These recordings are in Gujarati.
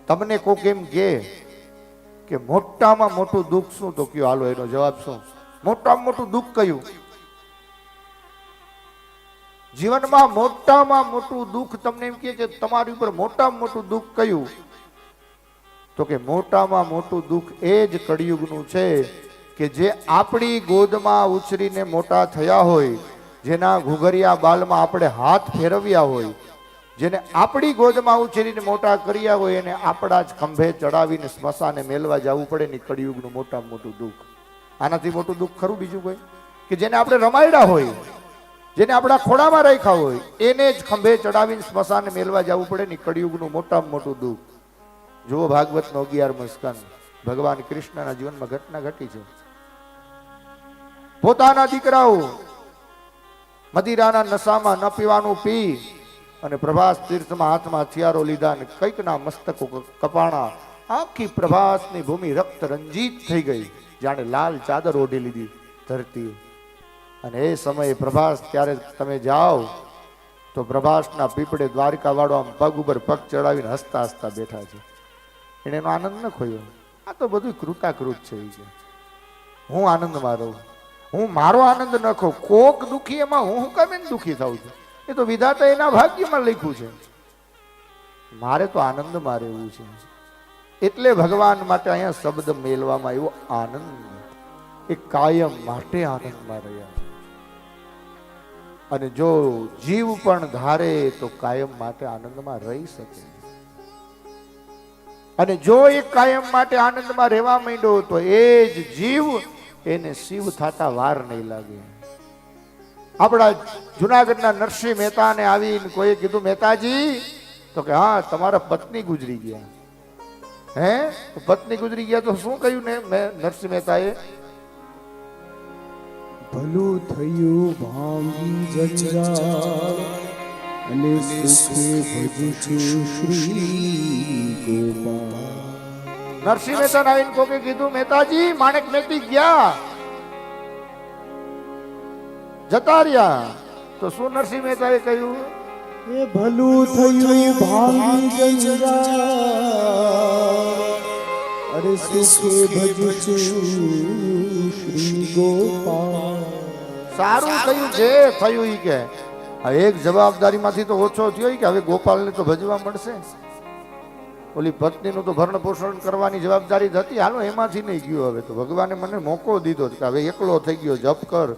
તમને કોક એમ કે મોટામાં મોટું દુઃખ શું? તો કયો હાલો એનો જવાબ શું? મોટામાં મોટું દુઃખ કયું? જીવનમાં મોટામાં મોટું દુઃખ તમને એમ કે તમારી ઉપર મોટામાં મોટું દુઃખ કયું? તો કે મોટામાં મોટું દુઃખ એ જ કળિયુગનું છે કે જે આપણી ગોદમાં ઉછરીને મોટા થયા હોય, જેના ઘૂઘરિયા બાલમાં આપણે હાથ ફેરવ્યા હોય, જેને આપણી ગોદમાં ઉછરીને મોટા કર્યા હોય, એને આપણા જ ખંભે ચડાવીને સ્મશાને મેલવા જવું પડે ને કળિયુગનું મોટામાં મોટું દુઃખ. આનાથી મોટું દુઃખ ખરું બીજું કોઈ? કે જેને આપણે રમાયડા હોય, જેને આપણા ખોડામાં રાખ્યા હોય, એને જ ખંભે ચડાવીને સ્મશાને મેલવા જવું પડે ને કળિયુગનું મોટામાં મોટું દુઃખ. જુઓ ભાગવતનો 11મો સ્કંદ, ભગવાન કૃષ્ણના જીવનમાં ઘટના ઘટી છે. પોતાના દીકરાઓ મદિરાના નશામાં ન પીવાનું પી અને પ્રભાસ તીર્થમાં હાથમાં હથિયારો લીધા અને કંઈકના મસ્તકો કપાણા. આખી પ્રભાસની ભૂમિ રક્ત રંજીત થઈ ગઈ, જાણે લાલ ચાદર ઓઢી લીધી ધરતી. અને એ સમયે પ્રભાસ ત્યારે તમે જાઓ તો પ્રભાસના પીપળે દ્વારકા વાળો આમ પગ ઉપર પગ ચડાવીને હસતા હસતા બેઠા છે. એને એનો આનંદ ન ખોયો. આ તો બધું કૃતાકૃત છે. એ કે હું આનંદમાં રહું, હું મારો આનંદ ન ખો. કોક દુખી એમાં હું કેમ દુખી થાઉં છું? એ તો વિધાતા એના ભાગ્યમાં લખ્યું છે. મારે તો આનંદમાં રહેવું છે. એટલે ભગવાન માટે અહીંયા શબ્દ મેલવામાં આવ્યો આનંદ. એ કાયમ માટે આનંદમાં રહ્યા. અને જો જીવ પણ ધારે તો કાયમ માટે આનંદમાં રહી શકે. અને જો એ કાયમ માટે આનંદમાં રહેવા માંડ્યો તો એ જ જીવ એને શિવ થતા વાર નહીં લાગે. આપણા જુનાગઢના નરસિંહ મહેતાને આવીને કોઈ કીધું, મહેતાજી, તો કે હા તમારા પત્ની ગુજરી ગયા. હે? પત્ની ગુજરી ગયા તો શું કહ્યું ને નરસિંહ મહેતાએ? ભલું થયું ભાંગી જંજાળ અને સુખે ભજું છું શ્રી ગોપાલ. નરસિંહ મહેતા આવીને કોકે કીધું, મહેતાજી માણેક મહેતી ગયા, જતા રહ્યા. તો શું નરસિંહ મહેતાએ કહ્યું? એ ભલું થયું ભાંગી જંજાળ અરે સુખે ભજું છું શ્રી ગોપાલ. સારું થયું જે થયું. ઈ કે એક જવાબદારીમાંથી તો ઓછો થયો કે હવે ગોપાલને તો ભજવા મળશે. ઓલી પત્નીનું તો ભરણ પોષણ કરવાની જવાબદારી હતી, હાલો એમાંથી નહીં ગયો. હવે તો ભગવાને મને મોકો દીધો કે હવે એકલો થઈ ગયો, જપ કર.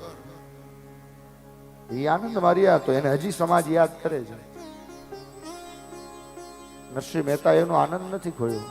એ આનંદ માર્યા તો એને હજી સમાજ યાદ કરે છે. નરસિંહ મહેતા એનો આનંદ નથી ખોયો.